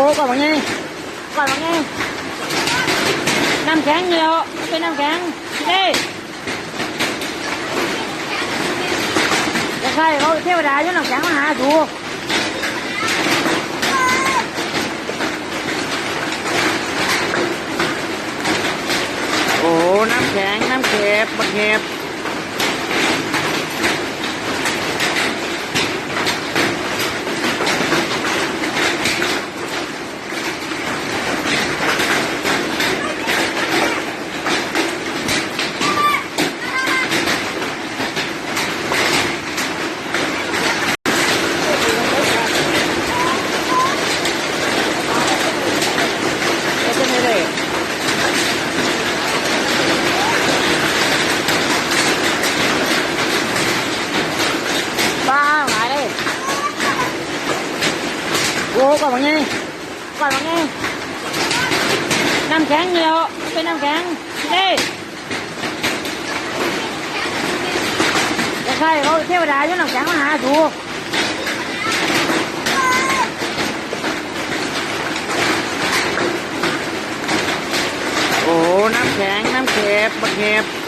ก่อนว่าไงก่อนว่าไงน้ำแข็งเดียวเป็นน้ำแข็งเด้จะใช่เขาเทวดาอยู่น้ำแข็งมาหาดูโอ้น้ำแข็งน้ำเข็บบักเข็บโอ้ก่อนว่าไงก่อนว่าไงน้ำแข็งเดียวเป็นน้ำแข็งเด้จะใช่เขาเทวดาอยู่น้ำแข็งมาหาดูโอ้น้ำแข็งน้ำเข็บบักเข็บ